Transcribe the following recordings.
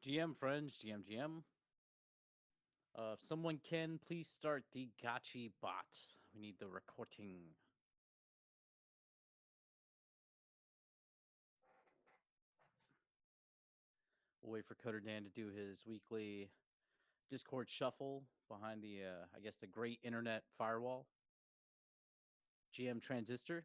GM friends, GM. If someone can, please start the Gotchi bot. We need the recording. We'll wait for Coder Dan to do his weekly Discord shuffle behind the, I guess, the great internet firewall. GM Transistor.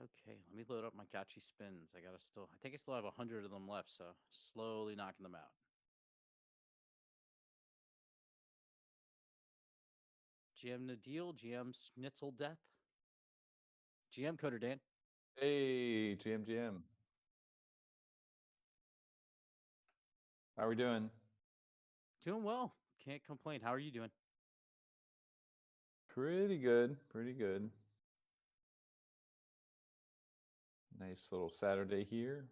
Okay, let me load up my Gotchi spins. I think I still have 100 of them left, so just slowly knocking them out. GM Nadil, GM Schnitzel Death, GM Coder Dan. Hey, GM. How are we doing? Doing well. Can't complain. How are you doing? Pretty good. Nice little Saturday here.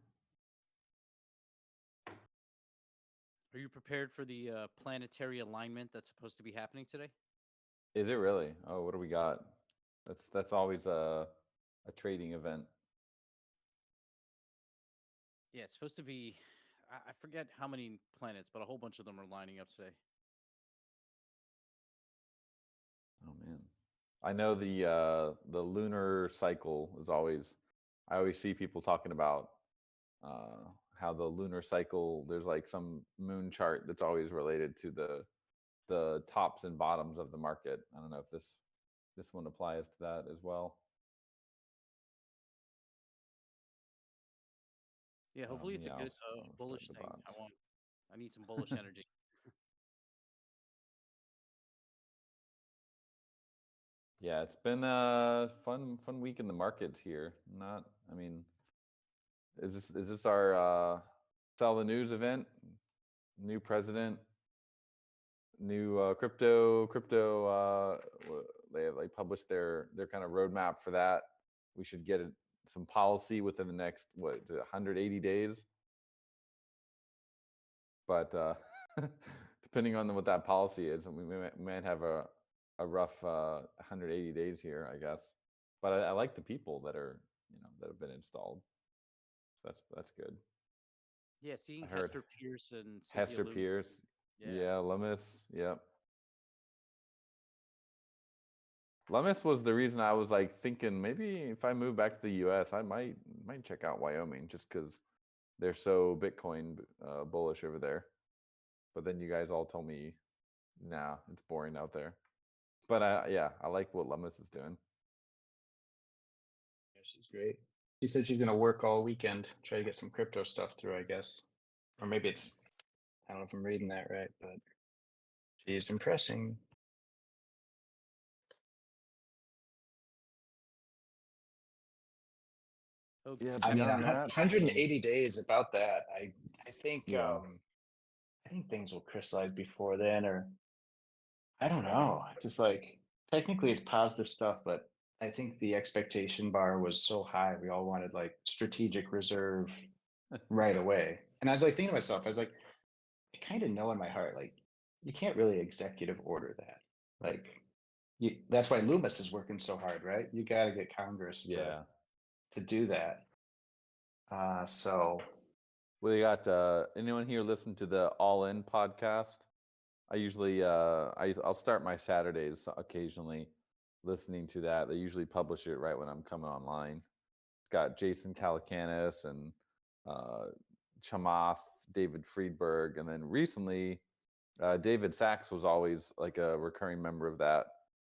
Are you prepared for the planetary alignment that's supposed to be happening today? Is it really? Oh, what do we got? That's always a trading event. Yeah, it's supposed to be. I forget how many planets, but a whole bunch of them are lining up today. Oh man, I know the lunar cycle is always. I always see people talking about how the lunar cycle. There's like some moon chart that's always related to the tops and bottoms of the market. I don't know if this one applies to that as well. Yeah, hopefully it's a good I'll start bullish the thing. bot. I need some bullish energy. Yeah, it's been a fun week in the markets here. Not, I mean, is this our sell the news event? New president, new crypto. They have like published their kind of roadmap for that. We should get some policy within the next 180 days. But depending on what that policy is, we might have a rough 180 days here, I guess. But I like the people that are that have been installed. So that's good. Yeah, seeing I heard Hester Pierce and Cynthia Hester Lewis. Pierce. Yeah, Lummis. Yep. Lummis was the reason I was like thinking maybe if I move back to the U.S., I might check out Wyoming just because they're so Bitcoin bullish over there. But then you guys all told me, nah, it's boring out there. But I like what Lummis is doing. Yeah, she's great. She said she's gonna work all weekend, try to get some crypto stuff through, I guess. Or maybe it's I don't know if I'm reading that right, but she's impressing. Okay. Yeah, I mean, beyond that, 180 days about that. I think Yeah. I think things will crystallize before then, or I don't know. Just like technically it's positive stuff, but I think the expectation bar was so high. We all wanted like strategic reserve right away. And I was like thinking to myself, I was like, I kind of know in my heart, like you can't really executive order that. Like that's why Loomis is working so hard, right? You got to get Congress yeah. to do that. So We got anyone here listen to the All In podcast? I usually I'll start my Saturdays occasionally listening to that. They usually publish it right when I'm coming online. It's got Jason Calacanis and Chamath, David Friedberg, and then recently David Sachs was always like a recurring member of that,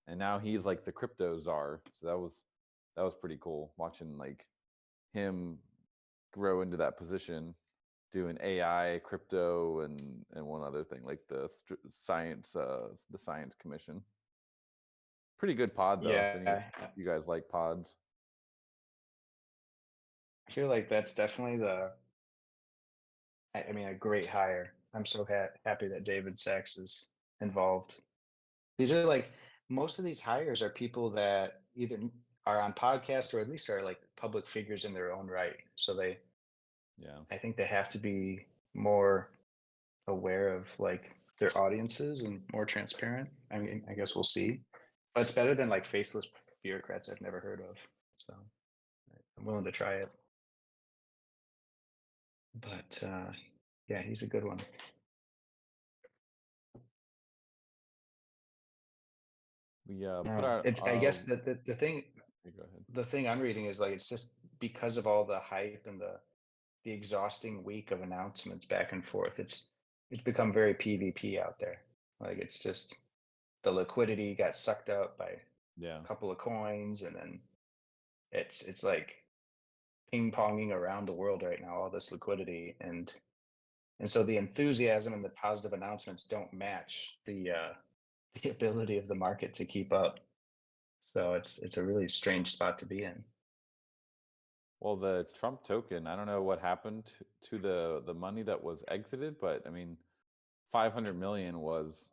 and now he's like the crypto czar. So that was pretty cool watching like him grow into that position, doing AI, crypto, and one other thing like the science commission. Pretty good pod though. yeah, If you guys like pods, I feel like that's definitely I mean, a great hire. I'm so happy that David Sachs is involved. These are like most of these hires are people that either are on podcast or at least are like public figures in their own right. So Yeah. I think they have to be more aware of like their audiences and more transparent. I mean, I guess we'll see. But it's better than like faceless bureaucrats I've never heard of. So I'm willing to try it. But yeah, he's a good one. We No, put out. I guess the thing Go ahead. the thing I'm reading is like it's just because of all the hype and the exhausting week of announcements back and forth. It's become very PvP out there. Like it's just the liquidity got sucked up by Yeah. a couple of coins, and then it's like ping ponging around the world right now. All this liquidity, and so the enthusiasm and the positive announcements don't match the the ability of the market to keep up. So it's a really strange spot to be in. Well, the Trump token, I don't know what happened to the money that was exited, but I mean, 500 million was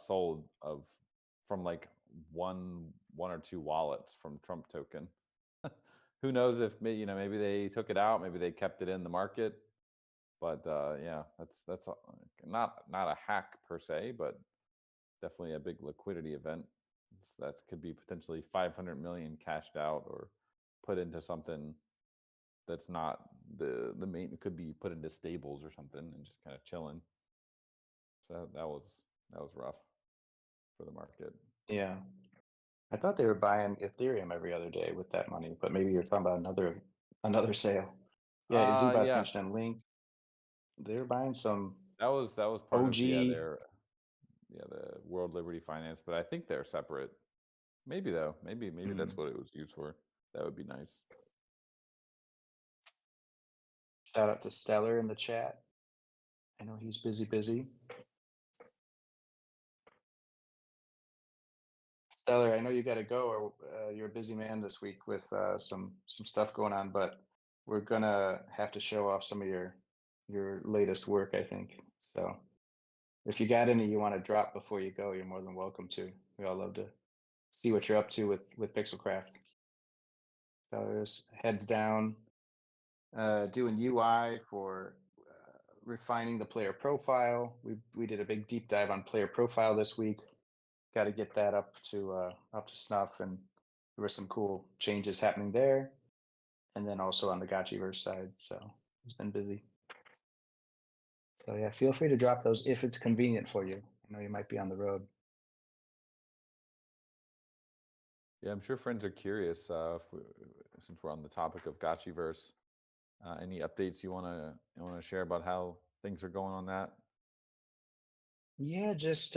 sold from like one or two wallets from Trump token. Who knows if maybe they took it out, maybe they kept it in the market, but yeah, that's not a hack per se, but definitely a big liquidity event. That could be potentially 500 million cashed out or put into something that's not the main. It could be put into stables or something and just kind of chilling. So that was rough for the market. Yeah. I thought they were buying Ethereum every other day with that money, but maybe you're talking about another sale. Yeah, Zebot's Yeah, mentioned on Link. They're buying some that was part of OG. the World Liberty Finance, but I think they're separate. Maybe though, maybe that's what it was used for. That would be nice. Shout out to Stellar in the chat. I know he's busy. Stellar, I know you got to go, or you're a busy man this week with some stuff going on, but we're gonna have to show off some of your latest work, I think. So if you got any you want to drop before you go, you're more than welcome to. We all love to see what you're up to with PixelCraft. Stellar's heads down, doing UI for refining the player profile. We did a big deep dive on player profile this week. Got to get that up to snuff, and there were some cool changes happening there, and then also on the Gotchiverse side. So it's been busy. So yeah, feel free to drop those if it's convenient for you. I know you might be on the road. Yeah, I'm sure friends are curious. Since we're on the topic of Gotchiverse, any updates you want to share about how things are going on that? Yeah, just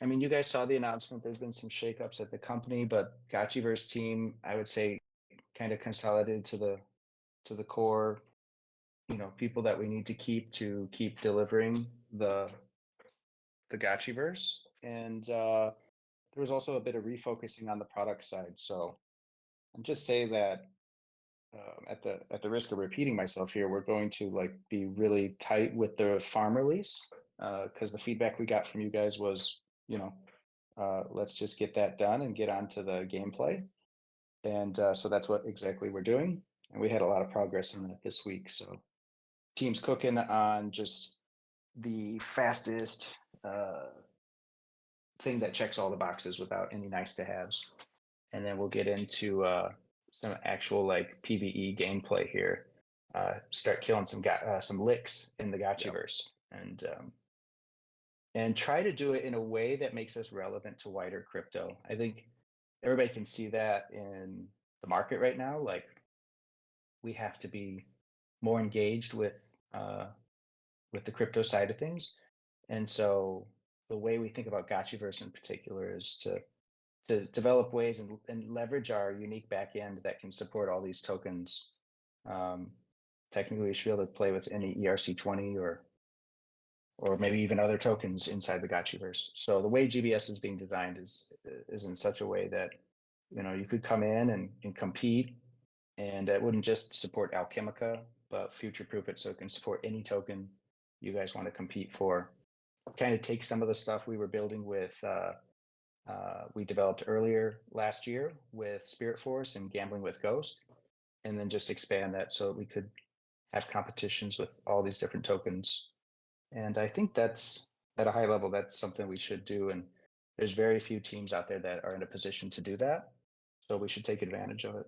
I mean, you guys saw the announcement. There's been some shakeups at the company, but Gotchiverse team, I would say, kind of consolidated to the core, people that we need to keep delivering the Gotchiverse. And there was also a bit of refocusing on the product side. So I'll just say that at the risk of repeating myself here, we're going to like be really tight with the farm release, because the feedback we got from you guys was, let's just get that done and get on to the gameplay. And so that's what exactly we're doing. And we had a lot of progress in that this week. So team's cooking on just the fastest thing that checks all the boxes without any nice to haves. And then we'll get into some actual like PvE gameplay here. Start killing some licks in the Gotchiverse, and try to do it in a way that makes us relevant to wider crypto. I think everybody can see that in the market right now. Like we have to be more engaged with the crypto side of things, and so the way we think about Gotchiverse in particular is to develop ways and leverage our unique backend that can support all these tokens. Technically, we should be able to play with any ERC20 or maybe even other tokens inside the Gotchiverse. So the way GBS is being designed is in such a way that you could come in and compete, and it wouldn't just support Alchemica, but future-proof it so it can support any token you guys want to compete for. Kind of take some of the stuff we were building with we developed earlier last year with Spirit Force and Gambling with Ghost, and then just expand that so we could have competitions with all these different tokens. And I think that's at a high level, that's something we should do. And there's very few teams out there that are in a position to do that. So we should take advantage of it.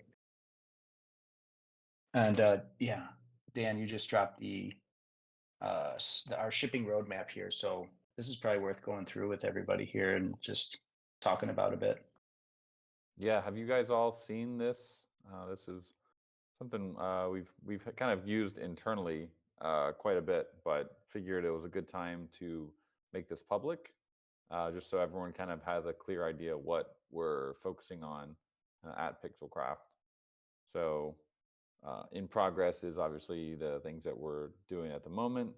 And yeah, Dan, you just dropped our shipping roadmap here. So this is probably worth going through with everybody here and just talking about a bit. Yeah, have you guys all seen this? This is something we've kind of used internally quite a bit, but figured it was a good time to make this public, just so everyone kind of has a clear idea what we're focusing on at PixelCraft. So, in progress is obviously the things that we're doing at the moment.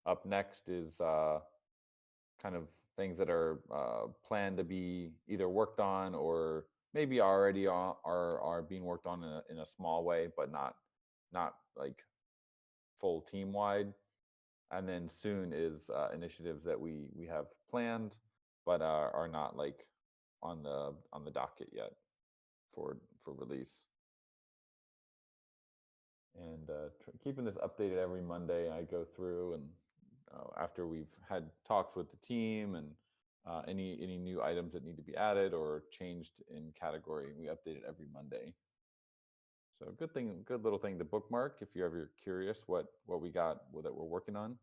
Up next is kind of things that are planned to be either worked on or maybe already are being worked on in a small way, but not like full team wide. And then soon is initiatives that we have planned, but are not like on the docket yet for release. And keeping this updated every Monday, I go through and after we've had talks with the team and any new items that need to be added or changed in category, we update it every Monday. So good little thing to bookmark if you're ever curious what we got that we're working on.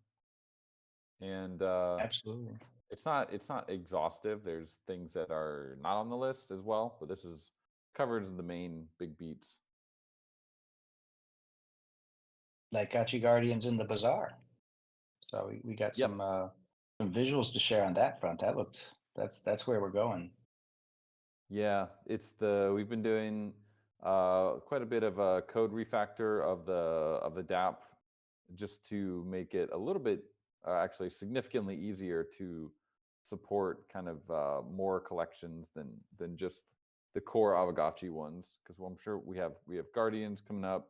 And Absolutely. it's not exhaustive. There's things that are not on the list as well, but this is covers the main big beats. Like Gotchi Guardians in the bazaar. So we got Yep. some visuals to share on that front. That's where we're going. Yeah, we've been doing quite a bit of a code refactor of the DApp just to make it a little bit actually significantly easier to support kind of more collections than just the core Aavegotchi ones, because I'm sure we have Guardians coming up.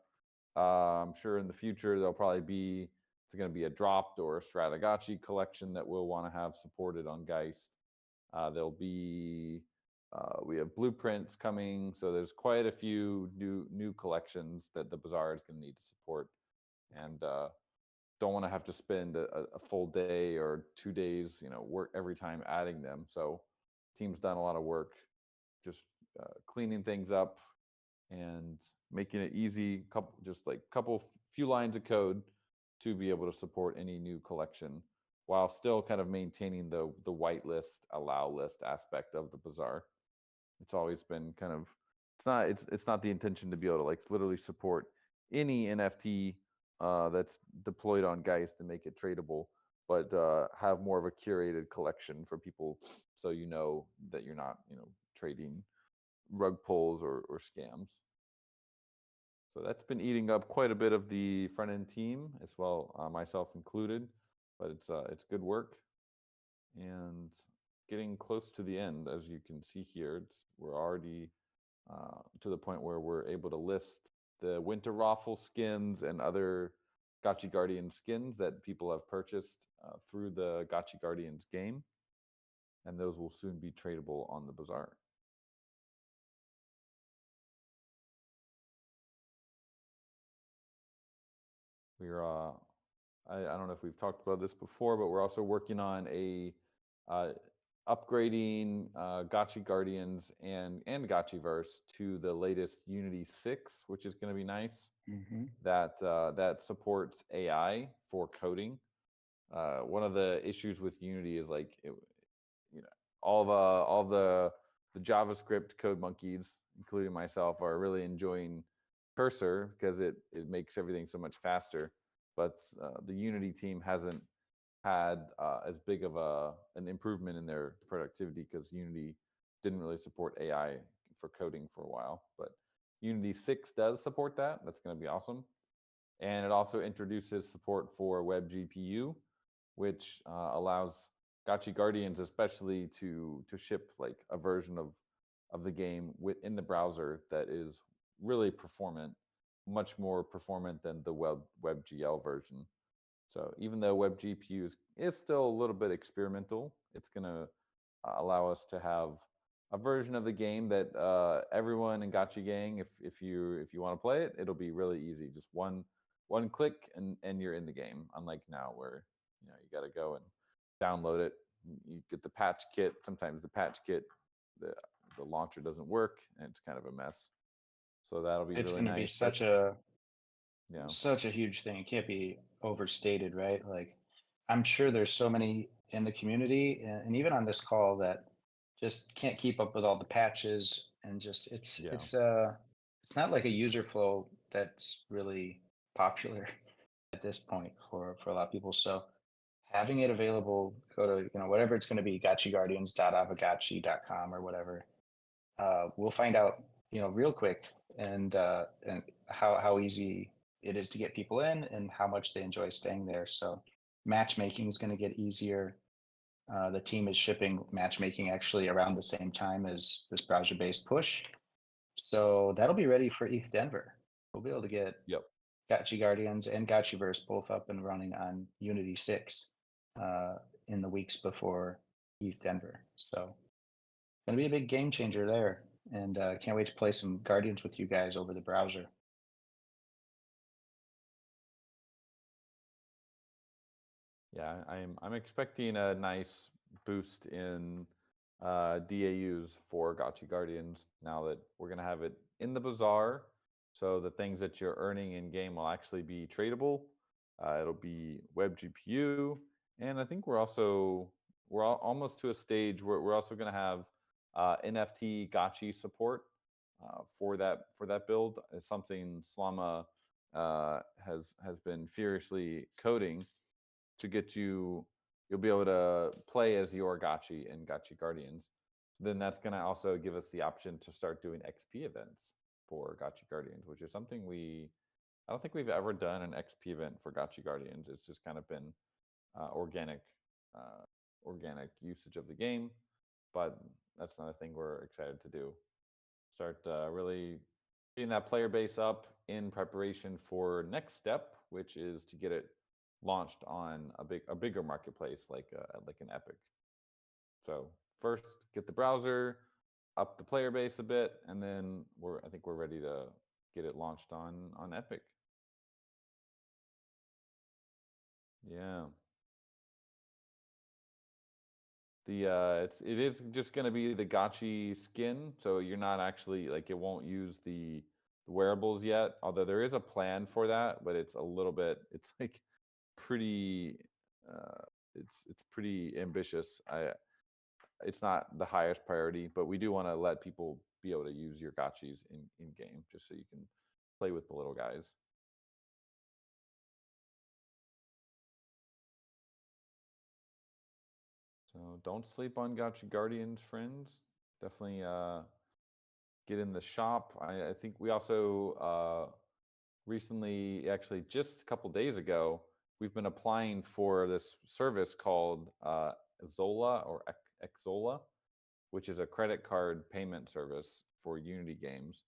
I'm sure in the future there'll probably be it's going to be a dropped or a Stratagotchi collection that we'll want to have supported on Geist. There'll be we have blueprints coming, so there's quite a few new collections that the bazaar is going to need to support, and don't want to have to spend a full day or 2 days, work every time adding them. So, team's done a lot of work, just cleaning things up and making it easy. Few lines of code to be able to support any new collection, while still kind of maintaining the whitelist allow list aspect of the bazaar. It's always been kind of it's not the intention to be able to like literally support any NFT that's deployed on Geist and make it tradable, but have more of a curated collection for people, so that you're not trading rug pulls or scams. So that's been eating up quite a bit of the front end team as well, myself included. But it's good work, and getting close to the end. As you can see here, we're already to the point where we're able to list the Winter Raffle skins and other Gotchi Guardian skins that people have purchased through the Gotchi Guardians game, and those will soon be tradable on the bazaar. We're I don't know if we've talked about this before, but we're also working on a upgrading Gotchi Guardians and Gotchiverse to the latest Unity 6, which is going to be nice. Mm-hmm. That supports AI for coding. One of the issues with Unity is like all the JavaScript code monkeys, including myself, are really enjoying Cursor because it makes everything so much faster. But the Unity team hasn't had as big of an improvement in their productivity because Unity didn't really support AI for coding for a while. But Unity 6 does support that. That's going to be awesome. And it also introduces support for WebGPU, which allows Gotchi Guardians especially to ship like a version of the game within the browser that is really performant, much more performant than the WebGL version. So even though WebGPU is still a little bit experimental, it's going to allow us to have a version of the game that everyone in Gotchi Gang, if you want to play it, it'll be really easy. Just one one click and you're in the game. Unlike now where you got to go and download it. You get the patch kit. Sometimes the patch kit, the launcher doesn't work, and it's kind of a mess. So that'll be It's really going to be nice. such a huge thing. It can't be overstated, right? Like, I'm sure there's so many in the community and even on this call that just can't keep up with all the patches and just it's not like a user flow that's really popular at this point for a lot of people. So having it available, go to whatever it's going to be, gotchiguardians.aavegotchi.com or whatever. We'll find out real quick and how easy it is to get people in and how much they enjoy staying there. So matchmaking is going to get easier. The team is shipping matchmaking actually around the same time as this browser-based push. So that'll be ready for ETH Denver. We'll be able to get Gotchi Guardians and Gotchiverse both up and running on Unity 6 in the weeks before ETH Denver. So going to be a big game changer there. And can't wait to play some Guardians with you guys over the browser. Yeah, I'm expecting a nice boost in DAUs for Gotchi Guardians now that we're gonna have it in the bazaar. So the things that you're earning in game will actually be tradable. It'll be web GPU, and I think we're almost to a stage where we're also gonna have NFT Gotchi support for that build. It's something Slama has been furiously coding to get you'll be able to play as your Gotchi and Gotchi Guardians. Then that's going to also give us the option to start doing XP events for Gotchi Guardians, which is something I don't think we've ever done an XP event for Gotchi Guardians. It's just kind of been organic usage of the game, but that's another thing we're excited to do. Start really getting that player base up in preparation for next step, which is to get it launched on a bigger marketplace like an Epic. So first get the browser, up the player base a bit, and then I think we're ready to get it launched on Epic. Yeah. It is just going to be the Gotchi skin, so you're not actually it won't use the wearables yet. Although there is a plan for that, but it's pretty it's pretty ambitious. It's not the highest priority, but we do want to let people be able to use your Gotchis in game, just so you can play with the little guys. So don't sleep on Gotchi Guardians, friends. Definitely get in the shop. I think we also recently, actually just a couple days ago, we've been applying for this service called Zola or Xzola, which is a credit card payment service for Unity games.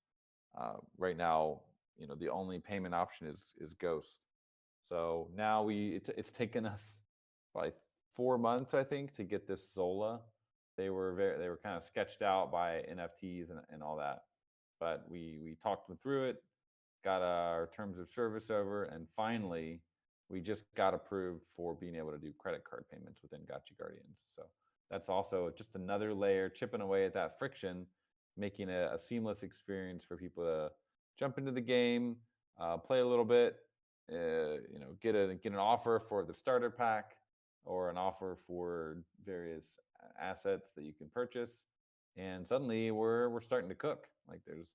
Right now, the only payment option is Ghost. So now it's taken us like 4 months, I think, to get this Zola. They were kind of sketched out by NFTs and all that, but we talked them through it, got our terms of service over, and finally we just got approved for being able to do credit card payments within Gotchi Guardians. So that's also just another layer, chipping away at that friction, making a seamless experience for people to jump into the game, play a little bit, get an offer for the starter pack or an offer for various assets that you can purchase, and suddenly we're starting to cook. Like there's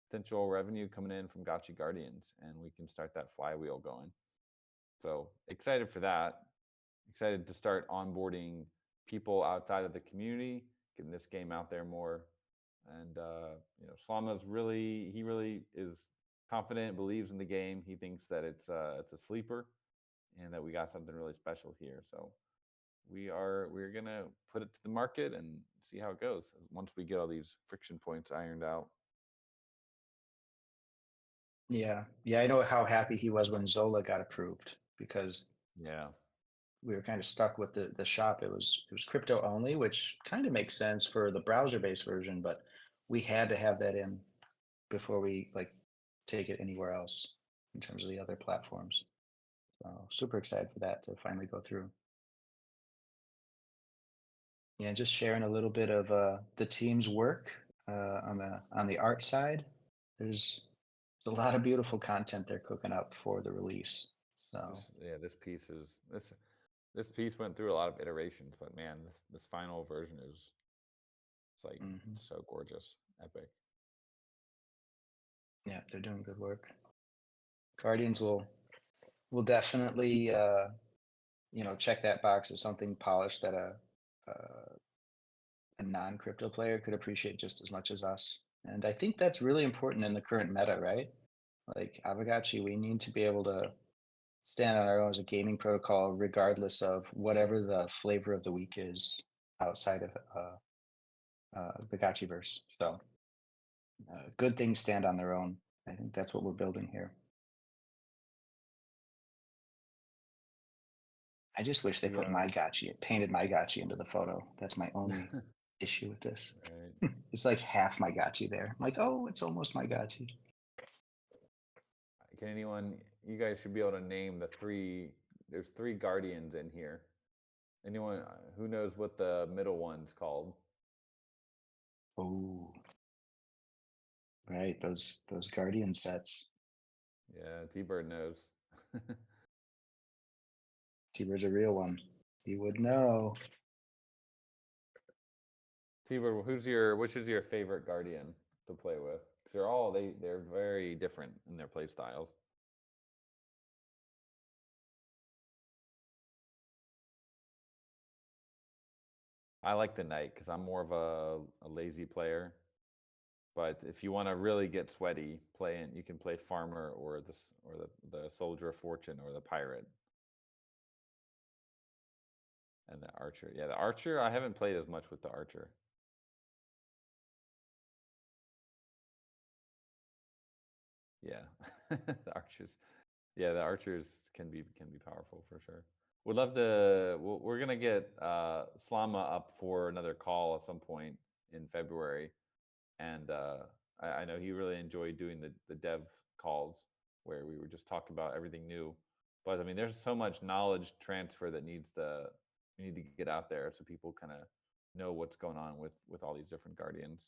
potential revenue coming in from Gotchi Guardians, and we can start that flywheel going. So excited for that. Excited to start onboarding people outside of the community, getting this game out there more. And Slama's really is confident, believes in the game. He thinks that it's a sleeper, and that we got something really special here. So we're gonna put it to the market and see how it goes once we get all these friction points ironed out. Yeah, I know how happy he was when Zola got approved, because we were kind of stuck with the shop. It was crypto only, which kind of makes sense for the browser-based version, but we had to have that in before we take it anywhere else. in terms of the other platforms. So super excited for that to finally go through. Yeah, just sharing a little bit of the team's work on the art side. There's a lot of beautiful content they're cooking up for the release. So This piece is this piece went through a lot of iterations, but man, this final version is it's like so gorgeous, epic. Yeah, they're doing good work. Guardians will definitely check that box as something polished that a non-crypto player could appreciate just as much as us. And I think that's really important in the current meta, right? Like Aavegotchi, we need to be able to stand on our own as a gaming protocol, regardless of whatever the flavor of the week is outside of the Gotchiverse. So good things stand on their own. I think that's what we're building here. I just wish they put my Gotchi, painted my Gotchi into the photo. That's my only issue with this. Right. It's like half my Gotchi there. I'm like, oh, it's almost my Gotchi. Can anyone? You guys should be able to name the three. There's 3 Guardians in here. Anyone who knows what the middle one's called? Oh, right. Those Guardian sets. Yeah, T-Bird knows. T-Bird's a real one. He would know. T-Bird, which is your favorite Guardian to play with? 'Cause they're very different in their play styles. I like the Knight because I'm more of a lazy player. But if you want to really get sweaty, you can play Farmer or the Soldier of Fortune or the Pirate. And the Archer. Yeah, the Archer, I haven't played as much with the Archer. Yeah. the Archers can be powerful for sure. We'd love to we're gonna get Slama up for another call at some point in February. And I know he really enjoyed doing the dev calls where we were just talking about everything new. But I mean, there's so much knowledge transfer that we need to get out there so people kind of know what's going on with all these different Guardians.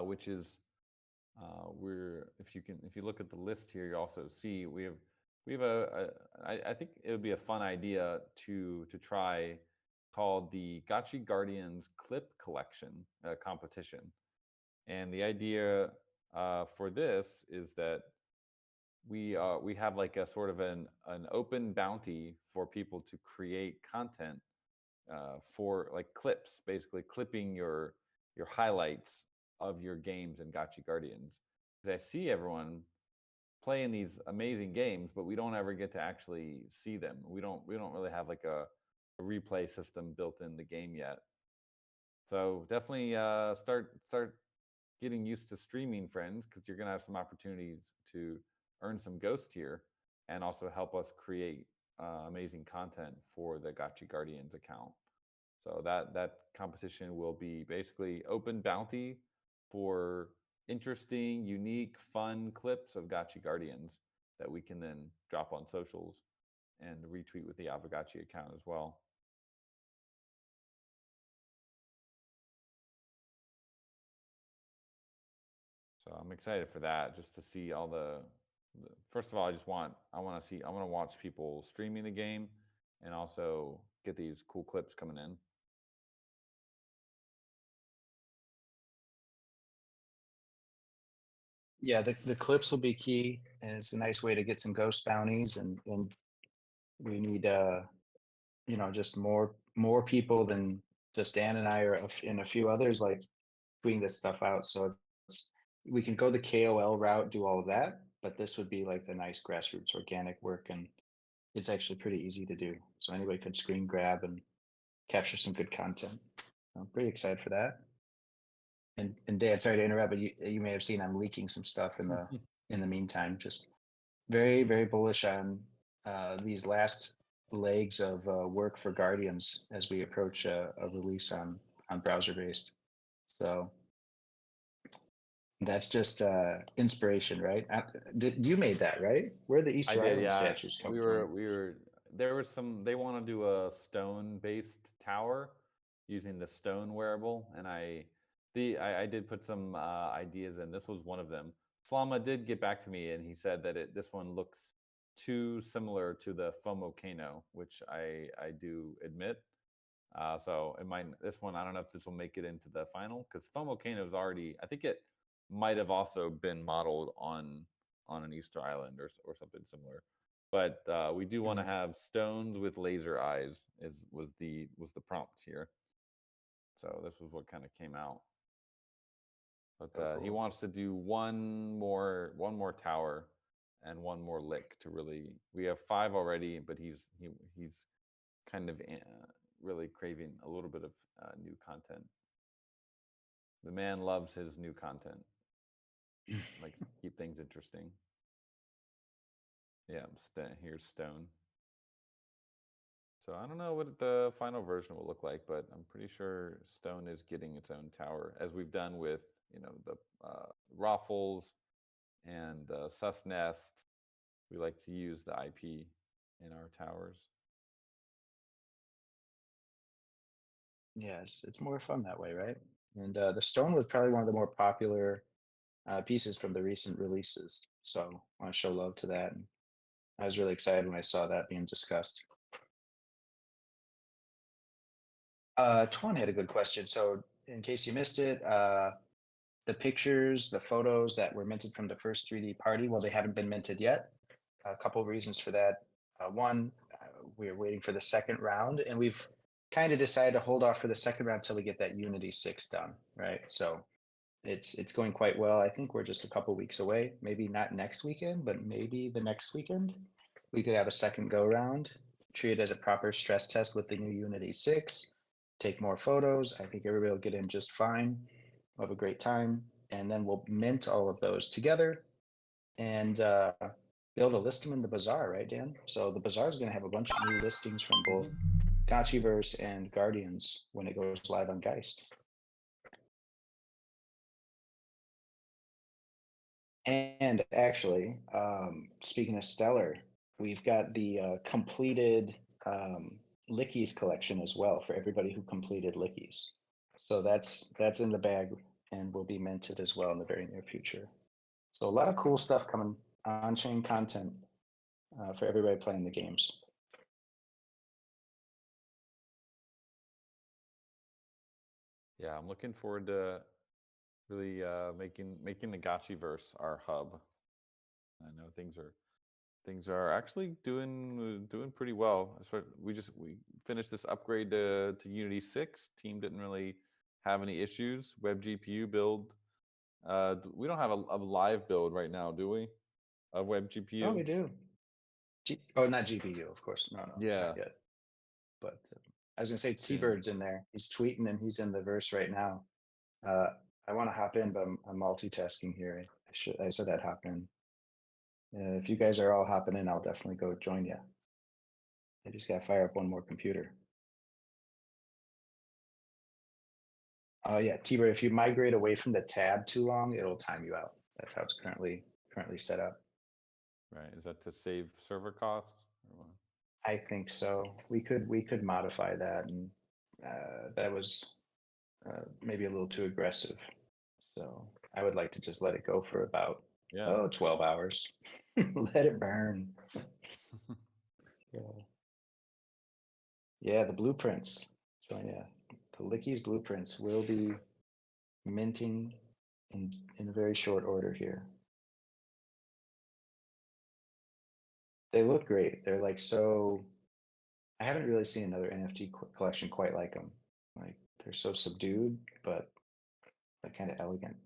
Which is if you look at the list here, you also see we have I think it would be a fun idea to try, called the Gotchi Guardians Clip Collection competition. And the idea for this is that we have like a sort of an open bounty for people to create content for like clips, basically clipping your highlights of your games in Gotchi Guardians. Because I see everyone playing these amazing games, but we don't ever get to actually see them. We don't really have like a replay system built in the game yet. So definitely start getting used to streaming, friends, because you're gonna have some opportunities to earn some ghost here and also help us create amazing content for the Gotchi Guardians account. So that competition will be basically open bounty for interesting, unique, fun clips of Gotchi Guardians that we can then drop on socials and retweet with the Aavegotchi account as well. So I'm excited for that, just to see all the first of all, I want to watch people streaming the game and also get these cool clips coming in. Yeah, the clips will be key, and it's a nice way to get some ghost bounties, and we need just more people than just Dan and I and a few others like tweeting this stuff out. So we can go the KOL route, do all of that, but this would be like the nice grassroots organic work, and it's actually pretty easy to do. So anybody could screen grab and capture some good content. I'm pretty excited for that. And Dan, sorry to interrupt, but you may have seen I'm leaking some stuff in the meantime. Just very, very bullish on these last legs of work for Guardians as we approach a release on browser based. So That's just inspiration, right? You made that, right? Where the I Easter did, Island yeah. statues come We from? were there was some they want to do a stone-based tower using the stone wearable, and I did put some ideas in. This was one of them. Slama did get back to me, and he said that this one looks too similar to the Fomokano, which I do admit. So it might this one I don't know if this will make it into the final because Fomokano is already I think it might have also been modeled on an Easter Island or something similar. But we do want to have stones with laser eyes was the prompt here. So this is what kind of came out. But he wants to do one more tower and one more lick to really. We have 5 already, but he's kind of really craving a little bit of new content. The man loves his new content. Like keep things interesting. Yeah, here's stone. So I don't know what the final version will look like, but I'm pretty sure stone is getting its own tower, as we've done with the Raffles and the Sus Nest. We like to use the IP in our towers. Yeah, it's more fun that way, right? And the stone was probably one of the more popular pieces from the recent releases. So I want to show love to that. And I was really excited when I saw that being discussed. Tuan had a good question. So in case you missed it, the pictures, the photos that were minted from the first 3D party, well, they haven't been minted yet. A couple of reasons for that. One, we're waiting for the second round, and we've kind of decided to hold off for the second round until we get that Unity 6 done, right? So it's going quite well. I think we're just a couple weeks away. Maybe not next weekend, but maybe the next weekend we could have a second go round, treat it as a proper stress test with the new Unity 6, take more photos. I think everybody will get in just fine. We'll have a great time, and then we'll mint all of those together and be able to list them in the bazaar, right, Dan? So the bazaar is going to have a bunch of new listings from both Gotchiverse and Guardians when it goes live on Geist. And actually, speaking of Stellar, we've got the completed Lickies collection as well for everybody who completed Lickies. So that's in the bag and will be minted as well in the very near future. So a lot of cool stuff coming, on-chain content for everybody playing the games. Yeah, I'm looking forward to really making the Gotchiverse our hub. I know things are actually doing pretty well. We finished this upgrade to Unity 6. Team didn't really have any issues. Web GPU build. We don't have a live build right now, do we? Of Web GPU. Oh, we do. Not GPU, of course. No, Yeah. not yet. But I was gonna say T-Bird's in there. He's tweeting and he's in the verse right now. I want to hop in, but I'm multitasking here. I said I'd hop in. If you guys are all hopping in, I'll definitely go join you. I just got to fire up one more computer. Oh yeah, T-Bird, if you migrate away from the tab too long, it'll time you out. That's how it's currently set up. Right. Is that to save server costs? I think so. We could modify that, and that was maybe a little too aggressive. So I would like to just let it go for about 12 hours. Let it burn. Yeah, the blueprints. So yeah, the Lickies blueprints will be minting in a very short order here. They look great. They're like so. I haven't really seen another NFT collection quite like them. Like they're so subdued, but like kind of elegant.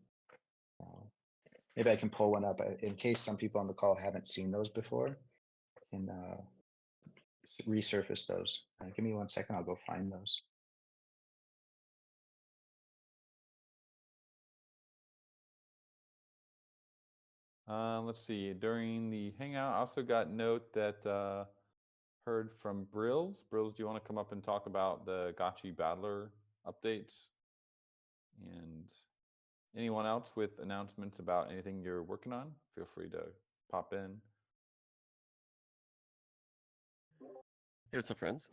Maybe I can pull one up in case some people on the call haven't seen those before, and resurface those. Give me 1 second. I'll go find those. Let's see. During the hangout, I also got note that heard from Brills. Brills, do you want to come up and talk about the Gotchi Battler updates? And Anyone else with announcements about anything you're working on? Feel free to pop in. Hey, what's up, friends?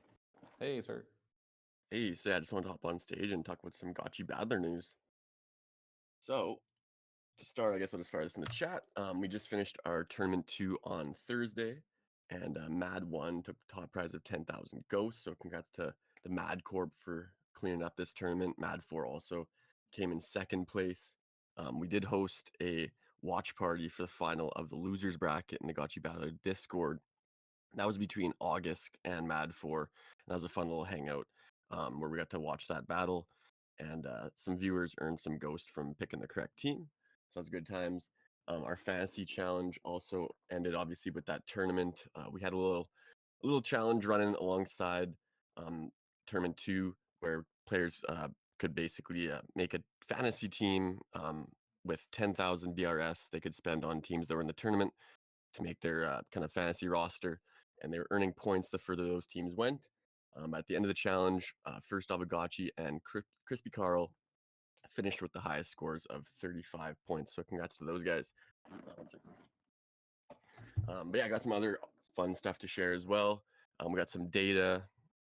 Hey, sir. Hey, so yeah, I just wanted to hop on stage and talk about some Gotchi Battler news. So, to start, I guess I'll just fire this in the chat. We just finished our tournament 2 on Thursday, and Mad 1 took the top prize of 10,000 ghosts. So, congrats to the Mad Corp for cleaning up this tournament. Mad 4 also came in second place. We did host a watch party for the final of the losers bracket in the Gotchi Battler Discord. That was between August and Mad 4. And that was a fun little hangout where we got to watch that battle. And some viewers earned some ghost from picking the correct team. So that was good times. Our fantasy challenge also ended obviously with that tournament. We had a little challenge running alongside tournament 2 where players could basically make a fantasy team with 10,000 BRS they could spend on teams that were in the tournament to make their kind of fantasy roster, and they were earning points the further those teams went. At the end of the challenge, first Aavegotchi and Crispy Carl finished with the highest scores of 35 points. So congrats to those guys. But yeah, I got some other fun stuff to share as well. We got some data.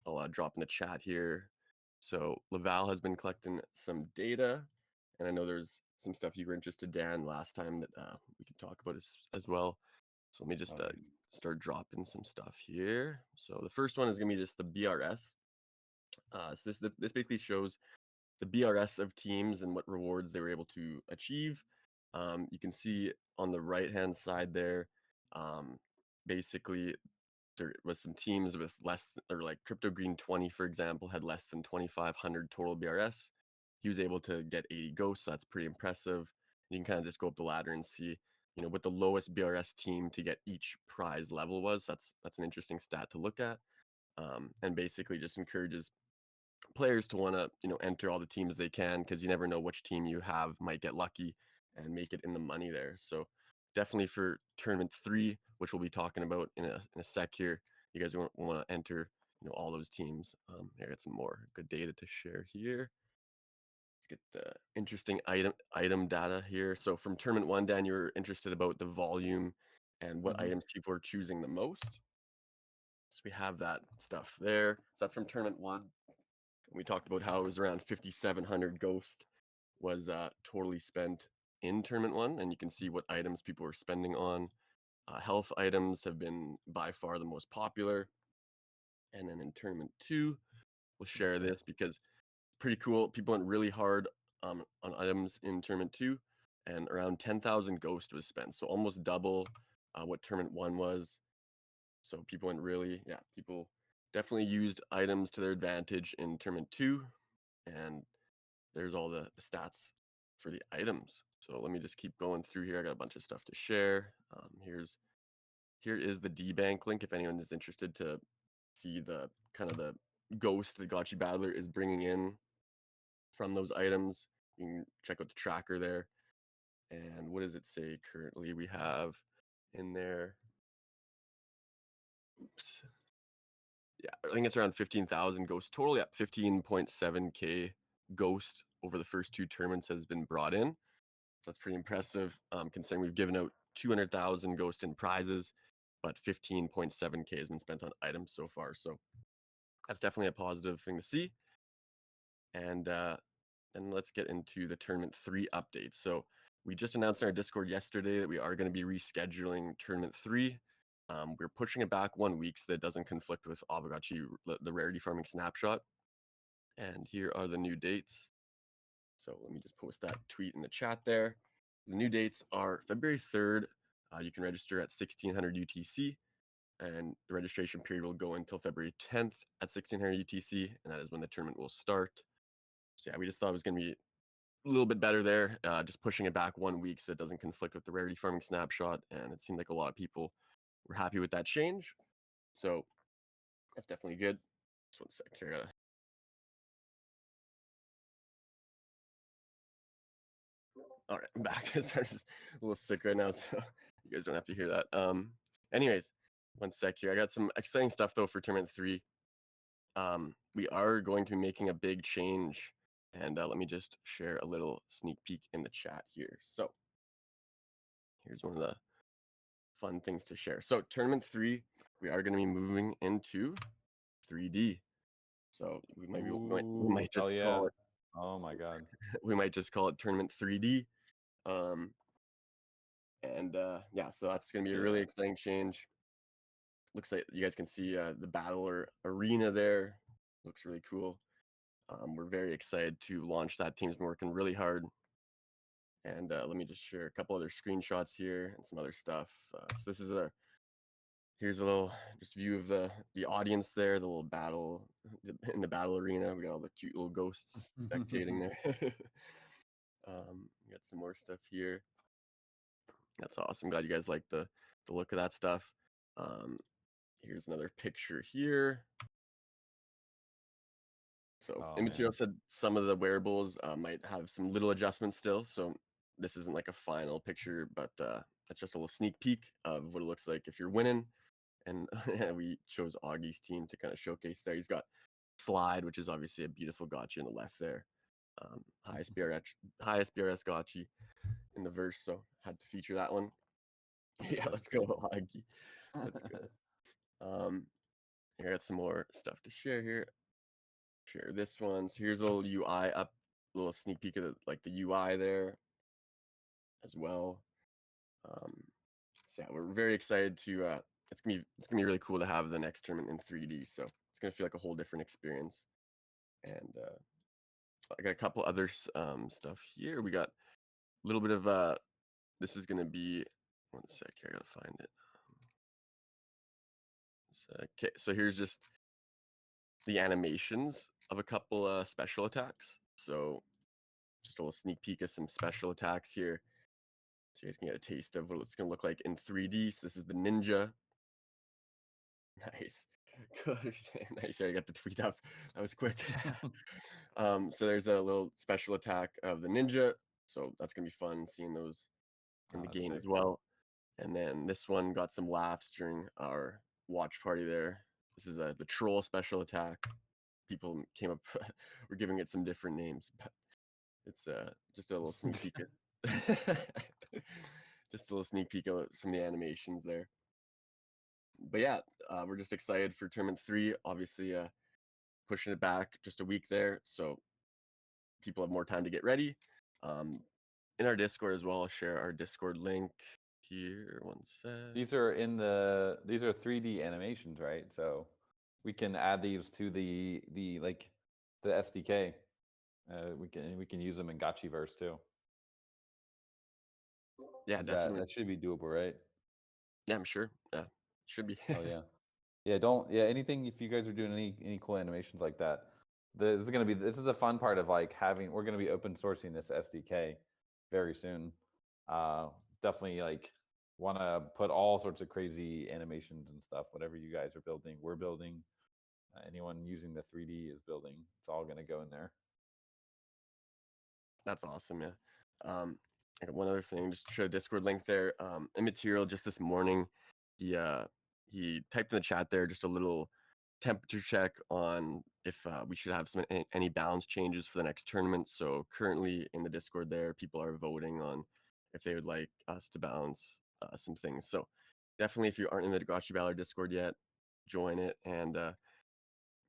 I'll drop in the chat here. So Laval has been collecting some data, and I know there's some stuff you were interested, Dan, last time that we can talk about as well. So let me just start dropping some stuff here. So the first one is going to be just the BRS. So this basically shows the BRS of teams and what rewards they were able to achieve. You can see on the right-hand side there, basically there was some teams with less, or like Crypto Green 20, for example, had less than 2,500 total BRS. He was able to get 80 ghosts, so that's pretty impressive. You can kind of just go up the ladder and see, what the lowest BRS team to get each prize level was. That's an interesting stat to look at, and basically just encourages players to want to enter all the teams they can, because you never know which team you have might get lucky and make it in the money there. So definitely for tournament 3, which we'll be talking about in a sec here, you guys want to enter all those teams. I got some more good data to share here. Let's get the interesting item data here. So from tournament 1, Dan, you're interested about the volume and what items people are choosing the most. So we have that stuff there. So that's from tournament 1. We talked about how it was around 5,700 ghost was totally spent in tournament 1, and you can see what items people were spending on. Health items have been by far the most popular. And then in tournament 2, we'll share this because it's pretty cool. People went really hard on items in tournament 2, and around 10,000 ghost was spent. So almost double what tournament 1 was. So people definitely used items to their advantage in tournament 2. And there's all the stats for the items. So let me just keep going through here. I got a bunch of stuff to share. Here is the DBank link if anyone is interested to see the kind of the ghost that Gotchi Battler is bringing in from those items. You can check out the tracker there. And what does it say currently we have in there? Oops. Yeah, I think it's around 15,000 ghosts total. Yeah, 15.7k ghost over the first 2 tournaments has been brought in. That's pretty impressive, considering we've given out 200,000 ghost in prizes, but 15.7k has been spent on items so far. So that's definitely a positive thing to see. And then let's get into the tournament 3 updates. So we just announced in our Discord yesterday that we are going to be rescheduling tournament 3. We're pushing it back 1 week so that it doesn't conflict with Aavegotchi, the rarity farming snapshot. And here are the new dates. So let me just post that tweet in the chat there. The new dates are February 3rd. You can register at 1600 UTC, and the registration period will go until February 10th at 1600 UTC, and that is when the tournament will start. So yeah, we just thought it was going to be a little bit better there, just pushing it back 1 week so it doesn't conflict with the rarity farming snapshot, and it seemed like a lot of people were happy with that change. So that's definitely good. Just 1 sec here. All right, I'm back. I'm just a little sick right now, so you guys don't have to hear that. Anyways, 1 sec here. I got some exciting stuff though for tournament 3. We are going to be making a big change, And let me just share a little sneak peek in the chat here. So here's one of the fun things to share. So tournament 3, we are going to be moving into 3D. So we might just call it. Oh my god. We might just call it tournament 3D. Yeah, so that's going to be a really exciting change. Looks like you guys can see the Battler arena there. Looks really cool. We're very excited to launch that. Team's been working really hard. And let me just share a couple other screenshots here and some other stuff. So this is here's a little just view of the audience there, the little battle in the battle arena. We got all the cute little ghosts spectating there. We got some more stuff here. That's awesome. Glad you guys like the look of that stuff. Here's another picture here. So Immaterial said some of the wearables might have some little adjustments still. So this isn't like a final picture, but that's just a little sneak peek of what it looks like if you're winning. And we chose Augie's team to kind of showcase there. He's got Slide, which is obviously a beautiful Gotchi on the left there. Highest BRS Gotchi in the verse, so had to feature that one. Yeah, let's go, Augie. Let's go. I got some more stuff to share here. Share this one. So here's a little UI up, a little sneak peek of the UI there as well. So yeah, we're very excited to. It's gonna be really cool to have the next tournament in 3D. So it's gonna feel like a whole different experience. And I got a couple other stuff here. We got a little bit of this is gonna be. One sec here, I gotta find it. Okay, so here's just the animations of a couple special attacks. So just a little sneak peek of some special attacks here. So you guys can get a taste of what it's going to look like in 3D. So this is the Ninja. Nice. Good. Nice. I got the tweet up. That was quick. So there's a little special attack of the Ninja. So that's going to be fun seeing those in the game as well. And then this one got some laughs during our watch party there. This is the Troll special attack. People came up, we're giving it some different names, but it's just a little sneak peek. Just a little sneak peek of some of the animations there. But yeah, we're just excited for tournament 3. Obviously, pushing it back just a week there, so people have more time to get ready. In our Discord as well, I'll share our Discord link here. One sec. These are 3D animations, right? So we can add these to the SDK. We can use them in Gotchiverse too. Yeah, definitely. That should be doable, right? Yeah, I'm sure. Yeah, should be. Oh yeah. Anything, if you guys are doing any cool animations like that, this is the fun part of we're gonna be open sourcing this SDK very soon. Definitely want to put all sorts of crazy animations and stuff. Whatever you guys are building, we're building. Anyone using the 3D is building. It's all gonna go in there. That's awesome, yeah. I got one other thing, just to show a Discord link there. Immaterial just this morning, he typed in the chat there just a little temperature check on if we should have any balance changes for the next tournament. So currently in the Discord there, people are voting on if they would like us to balance some things. So definitely, if you aren't in the Gotchi Battler Discord yet, join it and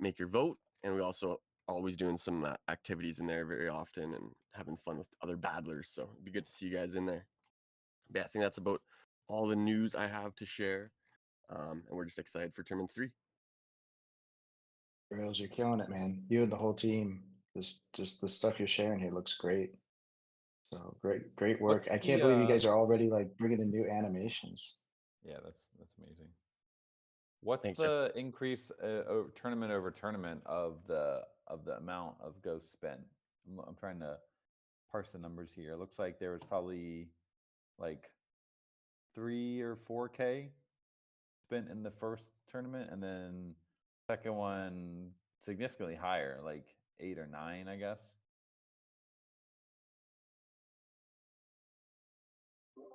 make your vote. And we also always doing some activities in there very often and having fun with other battlers. So it'd be good to see you guys in there. But yeah, I think that's about all the news I have to share. And we're just excited for tournament 3. Girls, you're killing it, man. You and the whole team. Just the stuff you're sharing here looks great. So great work. What's I can't believe you guys are already bringing in new animations. Yeah, that's amazing. What's Thanks, the increase tournament over tournament of the amount of ghosts spent? I'm trying to parse the numbers here. It looks like there was probably 3 or 4K spent in the first tournament, and then second one significantly higher, 8 or 9, I guess.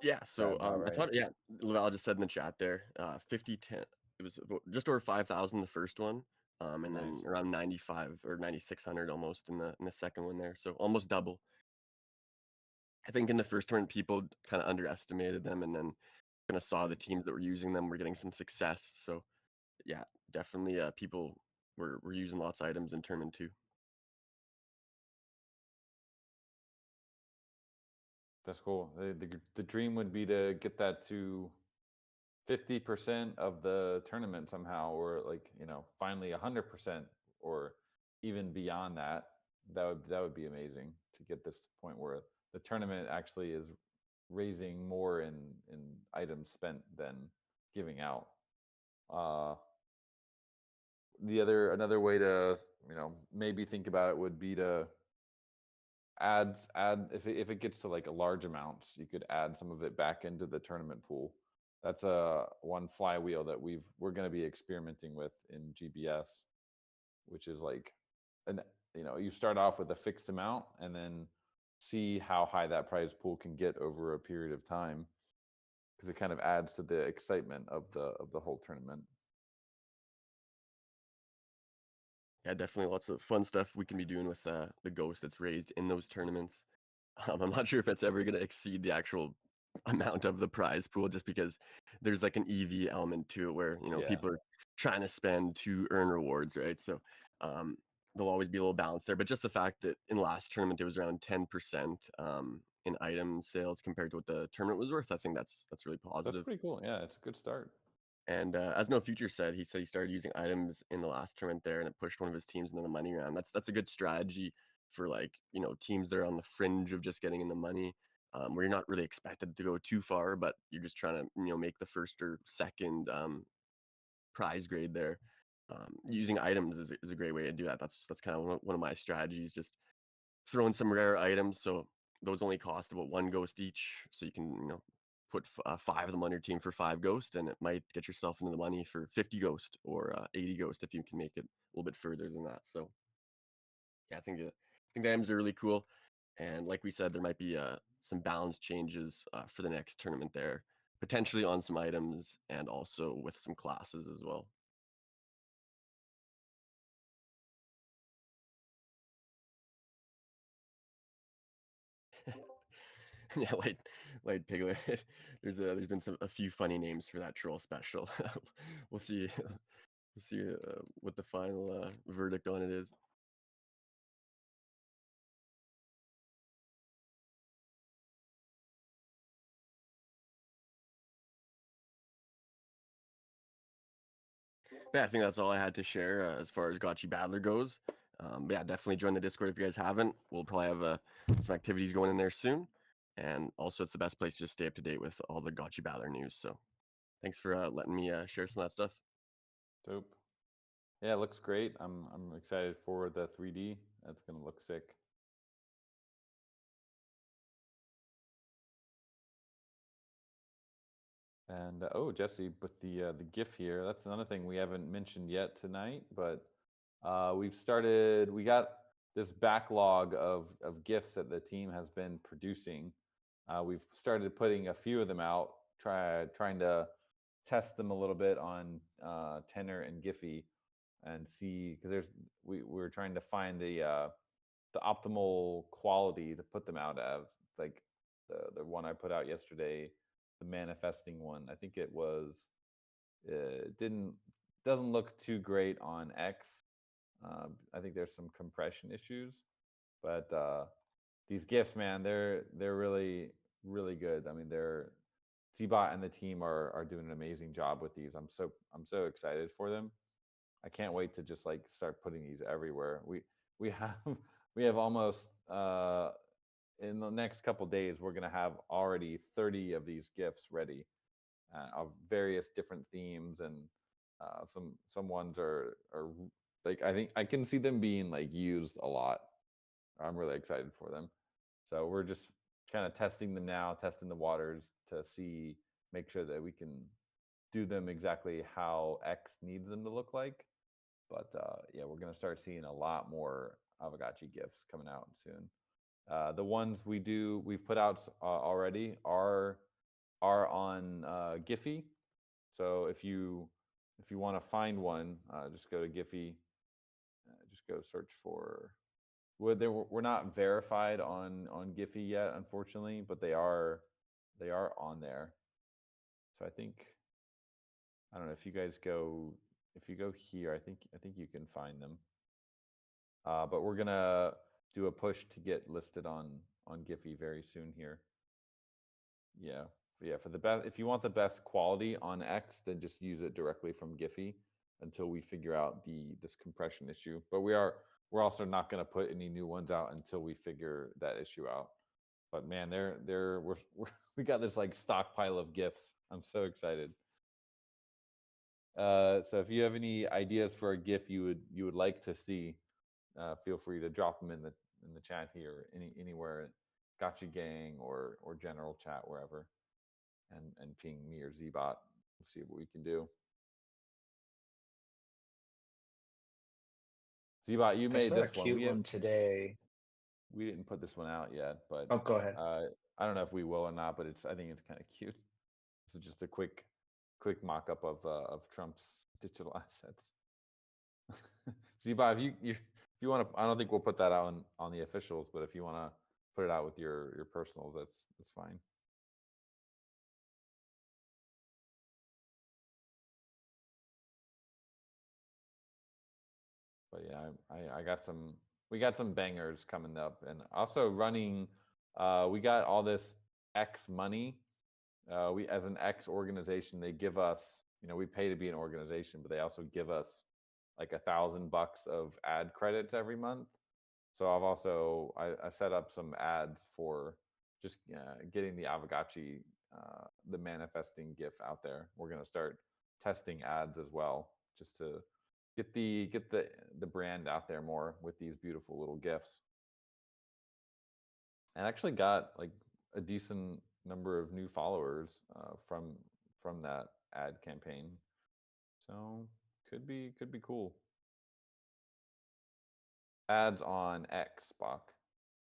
Yeah, so I thought, yeah, Laval just said in the chat there, 50-10. It was just over 5,000 the first one, and then Nice. around 95 or 9600 almost in the second one there. So almost double. I think in the first tournament people kind of underestimated them, and then kind of saw the teams that were using them were getting some success. So yeah, definitely people were using lots of items in tournament 2. That's cool. The dream would be to get that to 50% of the tournament somehow, or like, finally 100%, or even beyond that. That would be amazing to get this point where the tournament actually is raising more in items spent than giving out. Another way to maybe think about it would be to add if it gets to like a large amounts, you could add some of it back into the tournament pool. That's one flywheel that we're going to be experimenting with in GBS, which is like you start off with a fixed amount and then see how high that prize pool can get over a period of time, because it kind of adds to the excitement of the whole tournament. Yeah, definitely lots of fun stuff we can be doing with the ghost that's raised in those tournaments. I'm not sure if it's ever going to exceed the actual amount of the prize pool, just because there's like an EV element to it where Yeah. people are trying to spend to earn rewards, right? So um, there'll always be a little balance there. But just the fact that in last tournament it was around 10% in item sales compared to what the tournament was worth, I think that's really That's positive. pretty cool. Yeah, it's a good start. And as No Future said, he started using items in the last tournament there, and it pushed one of his teams into the money round. That's a good strategy for teams that are on the fringe of just getting in the money, where you're not really expected to go too far, but you're just trying to make the first or second prize grade there. Using items is a great way to do that. That's kind of one of my strategies. Just throw in some rare items, so those only cost about 1 ghost each, so you can put 5 of them on your team for 5 ghost, and it might get yourself into the money for 50 ghost or 80 ghost if you can make it a little bit further than that. So yeah, I think the items are really cool, and like we said, there might be some balance changes for the next tournament there, potentially on some items and also with some classes as well. Yeah, light piglet. There's been a few funny names for that troll special. We'll see. We'll see what the final verdict on it is. Yeah, I think that's all I had to share as far as Gotchi Battler goes. But yeah, definitely join the Discord if you guys haven't. We'll probably have some activities going in there soon. And also, it's the best place to just stay up to date with all the Gotchi Battler news. So thanks for letting me share some of that stuff. Dope. Yeah, it looks great. I'm excited for the 3D. That's gonna look sick. And oh, Jesse, with the GIF here, that's another thing we haven't mentioned yet tonight. But we got this backlog of GIFs that the team has been producing. We've started putting a few of them out, trying to test them a little bit on Tenor and Giphy, and see, because we're trying to find the optimal quality to put them out of. Like the one I put out yesterday, the manifesting one, I think it was doesn't look too great on X. I think there's some compression issues, but these GIFs, man, they're really good. I mean, T-Bot and the team are doing an amazing job with these. I'm so excited for them. I can't wait to just like start putting these everywhere. We have we have almost in the next couple days we're gonna have already 30 of these GIFs ready of various different themes, and some ones are like, I think I can see them being like used a lot. I'm really excited for them. So we're just kind of testing them now, testing the waters to make sure that we can do them exactly how X needs them to look like. But yeah, we're gonna start seeing a lot more Aavegotchi GIFs coming out soon. The ones we've put out already are on Giphy. So if you want to find one, just go to Giphy, just go search for. We're not verified on Giphy yet, unfortunately, but they are on there. So I think, I don't know if you guys go here, I think you can find them. But we're gonna do a push to get listed on Giphy very soon here. Yeah, for the best. If you want the best quality on X, then just use it directly from Giphy until we figure out this compression issue. But we're also not going to put any new ones out until we figure that issue out. But man, we got this like stockpile of GIFs. I'm so excited. So if you have any ideas for a GIF you would like to see, feel free to drop them in the chat here, anywhere, Gotchi Gang or general chat, wherever, and ping me or Zbot. We'll see what we can do. Zbot, you made this one. One today. We didn't put this one out yet, but go ahead. I don't know if we will or not, but I think it's kind of cute. This is just a quick mock-up of Trump's digital assets. Zbot, if you want to, I don't think we'll put that out on the officials, but if you want to put it out with your personals, that's fine. But yeah, we got some bangers coming up, and also running. We got all this X money. We, as an X organization, they give us, we pay to be an organization, but they also give us like $1,000 of ad credits every month. So I set up some ads for just getting the Aavegotchi, the manifesting GIF out there. We're gonna start testing ads as well, just to get the brand out there more with these beautiful little GIFs. And actually got like a decent number of new followers from that ad campaign. So could be cool. Ads on X, Spock,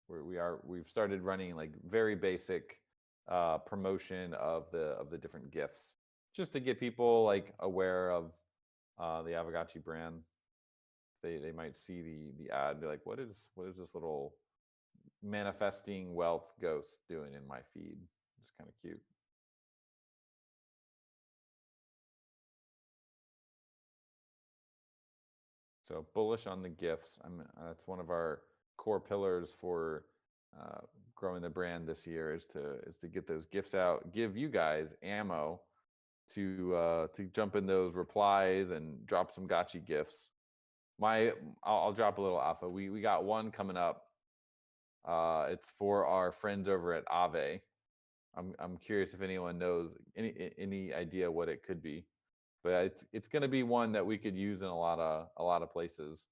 where we've started running like very basic promotion of the different GIFs, just to get people like aware of the Aavegotchi brand. They might see the ad and be like, what is this little manifesting wealth ghost doing in my feed? It's kind of cute. So bullish on the GIFs. That's one of our core pillars for growing the brand this year, is to get those GIFs out, give you guys ammo to jump in those replies and drop some Gotchi GIFs. I'll drop a little alpha. We got one coming up. It's for our friends over at Aave. I'm curious if anyone knows any idea what it could be, but it's going to be one that we could use in a lot of places.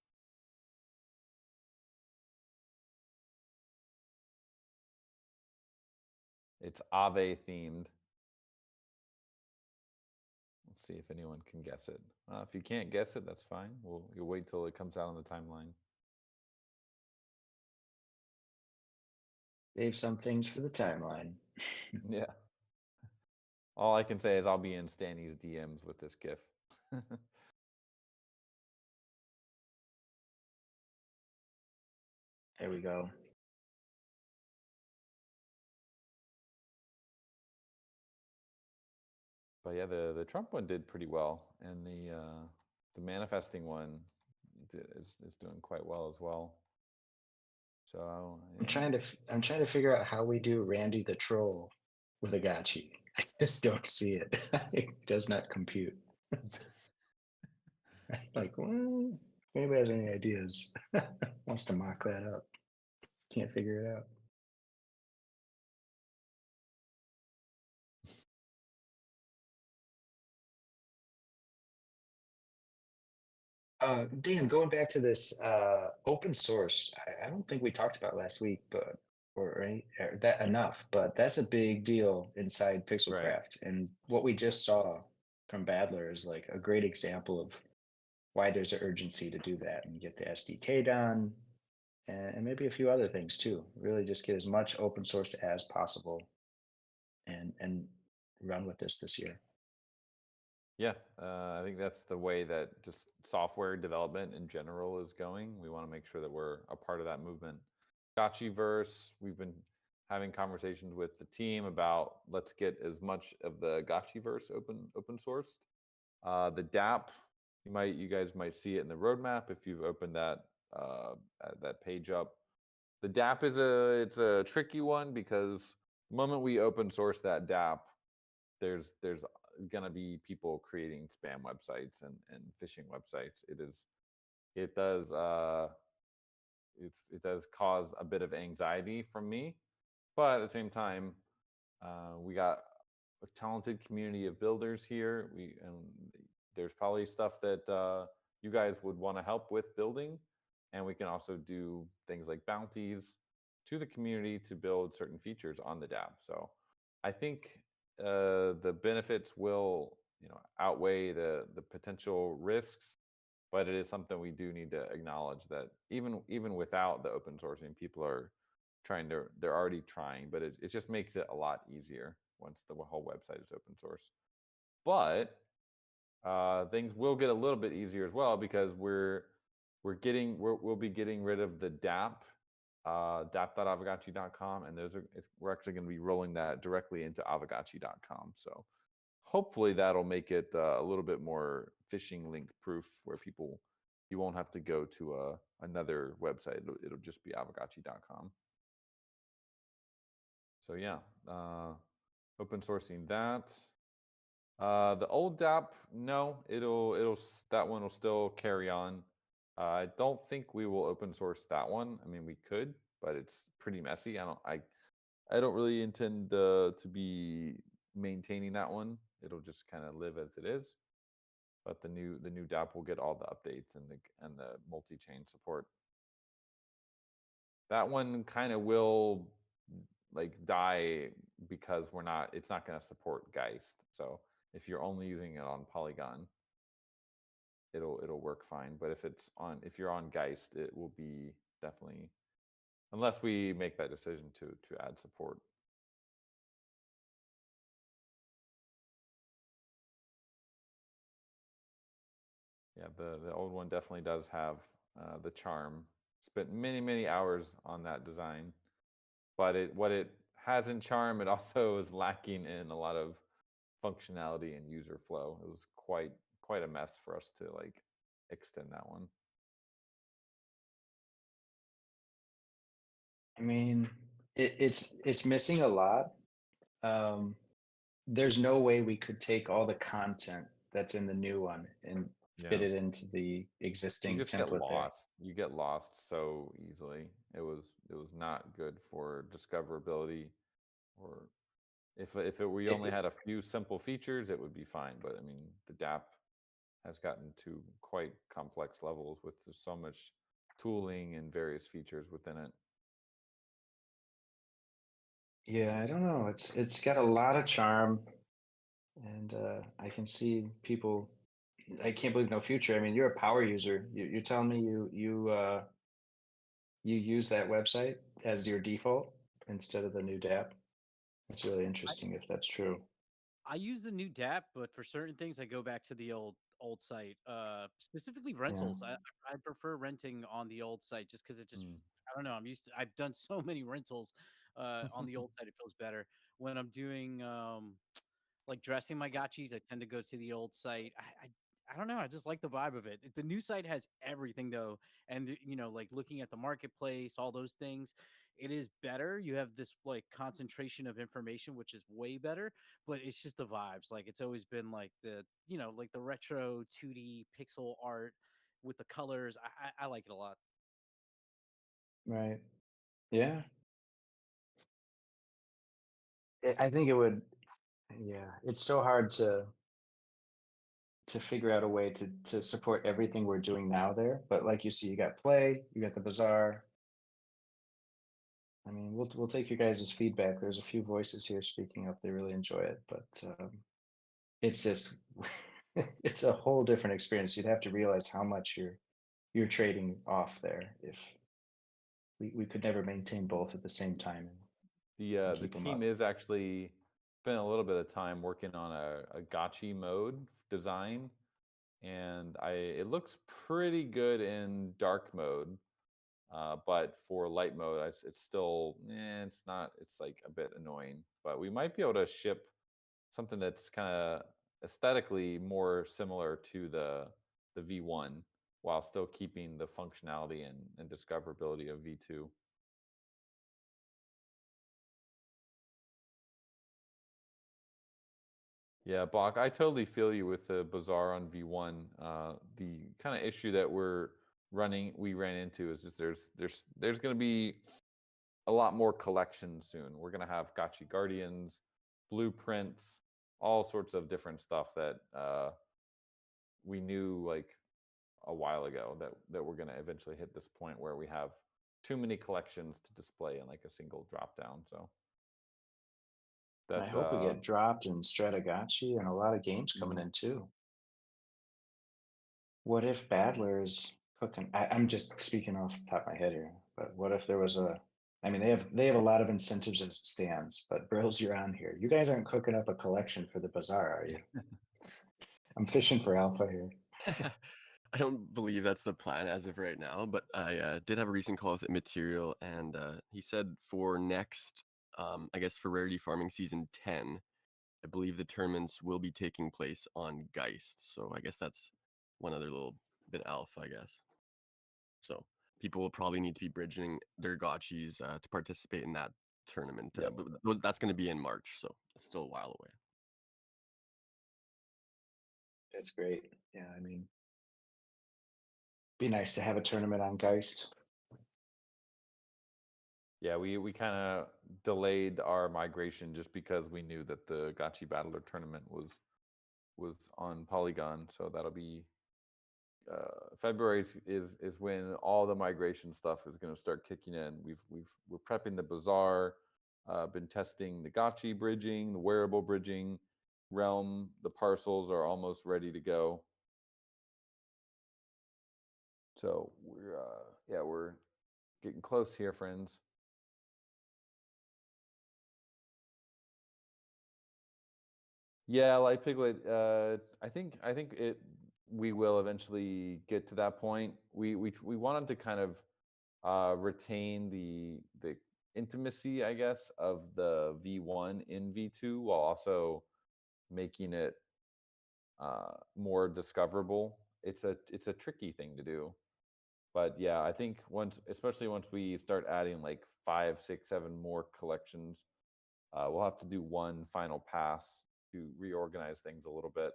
It's Aave themed. Let's see if anyone can guess it. If you can't guess it, that's fine. You'll wait till it comes out on the timeline. Save some things for the timeline. Yeah. All I can say is I'll be in Stanny's DMs with this GIF. There we go. But yeah, the Trump one did pretty well, and the manifesting one is doing quite well as well. So I'm trying to figure out how we do Randy the Troll with a Gotchi. I just don't see it. It does not compute. Like, well, if anybody has any ideas, wants to mock that up, can't figure it out. Dan, going back to this open source, I don't think we talked about last week, but or that enough, but that's a big deal inside PixelCraft. Right. And what we just saw from Battler is like a great example of why there's an urgency to do that and get the SDK done, and maybe a few other things too. Really just get as much open source as possible and run with this year. Yeah, I think that's the way that just software development in general is going. We want to make sure that we're a part of that movement. Gotchiverse, we've been having conversations with the team about let's get as much of the Gotchiverse open sourced. The DApp, you guys might see it in the roadmap if you've opened that that page up. The DApp it's a tricky one because the moment we open source that DApp, there's gonna be people creating spam websites and phishing websites. It does it does cause a bit of anxiety from me, but at the same time, we got a talented community of builders here. There's probably stuff that you guys would want to help with building, and we can also do things like bounties to the community to build certain features on the DApp. So I think the benefits will outweigh the potential risks, but it is something we do need to acknowledge that even without the open sourcing, people are they're already trying, but it just makes it a lot easier once the whole website is open source. But things will get a little bit easier as well because we'll be getting rid of the DApp, dap.aavegotchi.com, and we're actually going to be rolling that directly into aavegotchi.com. So hopefully that'll make it a little bit more phishing link proof, where you won't have to go to another website. It'll just be aavegotchi.com. So yeah, open sourcing that. The old DApp, no, that one will still carry on. I don't think we will open source that one. I mean, we could, but it's pretty messy. I don't really intend to be maintaining that one. It'll just kind of live as it is. But the new DApp will get all the updates and the multi-chain support. That one kind of will die because it's not going to support Geist. So if you're only using it on Polygon, it'll work fine. But if you're on Geist, it will be definitely, unless we make that decision to add support. Yeah, the old one definitely does have the charm. Spent many hours on that design, but what it has in charm, it also is lacking in a lot of functionality and user flow. It was quite a mess for us to extend that one. I mean, it's missing a lot. There's no way we could take all the content that's in the new one and fit it into the existing you just template get there. lost. You get lost so easily. It was not good for discoverability, or if we only had a few simple features, it would be fine. But I mean, the DApp has gotten to quite complex levels with so much tooling and various features within it. Yeah, I don't know. It's got a lot of charm, and I can see people. I can't believe no future. I mean, you're a power user. You're telling me you use that website as your default instead of the new DApp. It's really interesting if that's true. I use the new DApp, but for certain things, I go back to the old site. Specifically rentals. I prefer renting on the old site just because it just I don't know. I've done so many rentals on the old site. It feels better when I'm doing like dressing my gotchis. I tend to go to the old site. I don't know. I just like the vibe of it. The new site has everything though, and like looking at the marketplace, all those things. It is better. You have this like concentration of information, which is way better. But it's just the vibes. Like it's always been like the like the retro 2D pixel art with the colors. I like it a lot. Right. Yeah. I think it would. Yeah, it's so hard to figure out a way to support everything we're doing now there. But like you see, you got Play, you got the Bazaar. I mean, we'll take your guys' feedback. There's a few voices here speaking up. They really enjoy it, but it's just it's a whole different experience. You'd have to realize how much you're trading off there if we could never maintain both at the same time. The team is actually spent a little bit of time working on a gotchi mode design, and it looks pretty good in dark mode. But for light mode, it's still, it's not. It's like a bit annoying. But we might be able to ship something that's kind of aesthetically more similar to the V1 while still keeping the functionality and discoverability of V2. Yeah, Bach, I totally feel you with the Bazaar on V1. The kind of issue that we ran into is just there's going to be a lot more collections soon. We're going to have Gotchi Guardians, blueprints, all sorts of different stuff that we knew like a while ago that we're going to eventually hit this point where we have too many collections to display in like a single drop down. So I that hope we get dropped in Stratagotchi and a lot of games coming in too. What if Battler is cooking? I'm just speaking off the top of my head here, but what if there was I mean, they have a lot of incentives as it stands, but Brills, you're on here. You guys aren't cooking up a collection for the bazaar, are you? I'm fishing for alpha here. I don't believe that's the plan as of right now, but I did have a recent call with Immaterial, and he said for next, I guess for Rarity Farming Season 10, I believe the tournaments will be taking place on Geist. So I guess that's one other little bit alpha, I guess. So people will probably need to be bridging their gotchis to participate in that tournament. Yep. But that's going to be in March, so it's still a while away. That's great. Yeah, I mean, be nice to have a tournament on Geist. Yeah, we kind of delayed our migration just because we knew that the Gotchi Battler tournament was on Polygon, so that'll be February is when all the migration stuff is going to start kicking in. We're prepping the bazaar, been testing the Gotchi bridging, the wearable bridging, realm. The parcels are almost ready to go. So we're getting close here, friends. Yeah, like Piglet. I think we will eventually get to that point. We wanted to kind of retain the intimacy, I guess, of the V1 in V2 while also making it more discoverable. It's a tricky thing to do, but yeah, I think especially once we start adding like 5, 6, 7 more collections, we'll have to do one final pass to reorganize things a little bit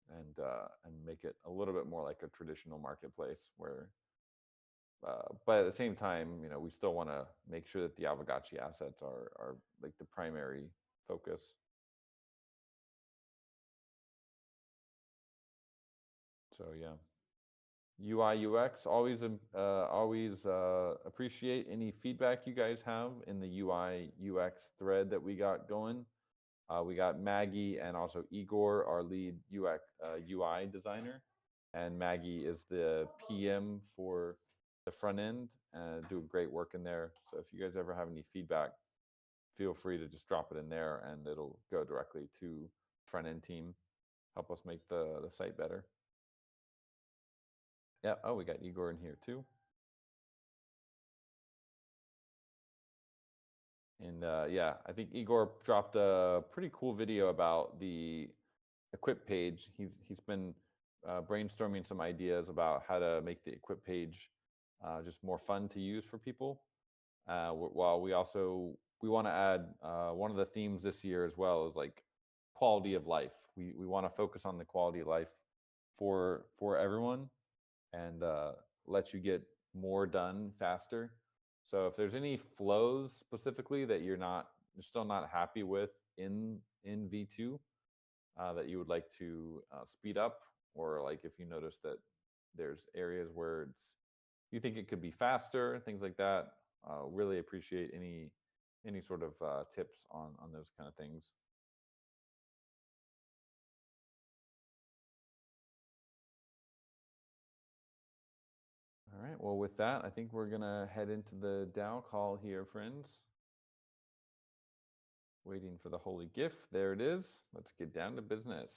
and make it a little bit more like a traditional marketplace where but at the same time, we still want to make sure that the Aavegotchi assets are like the primary focus. So yeah, UI UX, always appreciate any feedback you guys have in the UI UX thread that we got going. We got Maggie and also Igor, our lead UI designer, and Maggie is the PM for the front end, doing great work in there. So if you guys ever have any feedback, feel free to just drop it in there, and it'll go directly to front end team. Help us make the site better. Yeah. Oh, we got Igor in here too. And yeah, I think Igor dropped a pretty cool video about the equip page. He's been brainstorming some ideas about how to make the equip page just more fun to use for people. While we want to add one of the themes this year as well is like quality of life. We want to focus on the quality of life for everyone and let you get more done faster. So if there's any flows specifically that you're still not happy with in V2 that you would like to speed up, or like if you notice that there's areas where you think it could be faster, things like that, really appreciate any sort of tips on those kind of things. All right, well, with that, I think we're going to head into the DAO call here, friends. Waiting for the holy gift. There it is. Let's get down to business.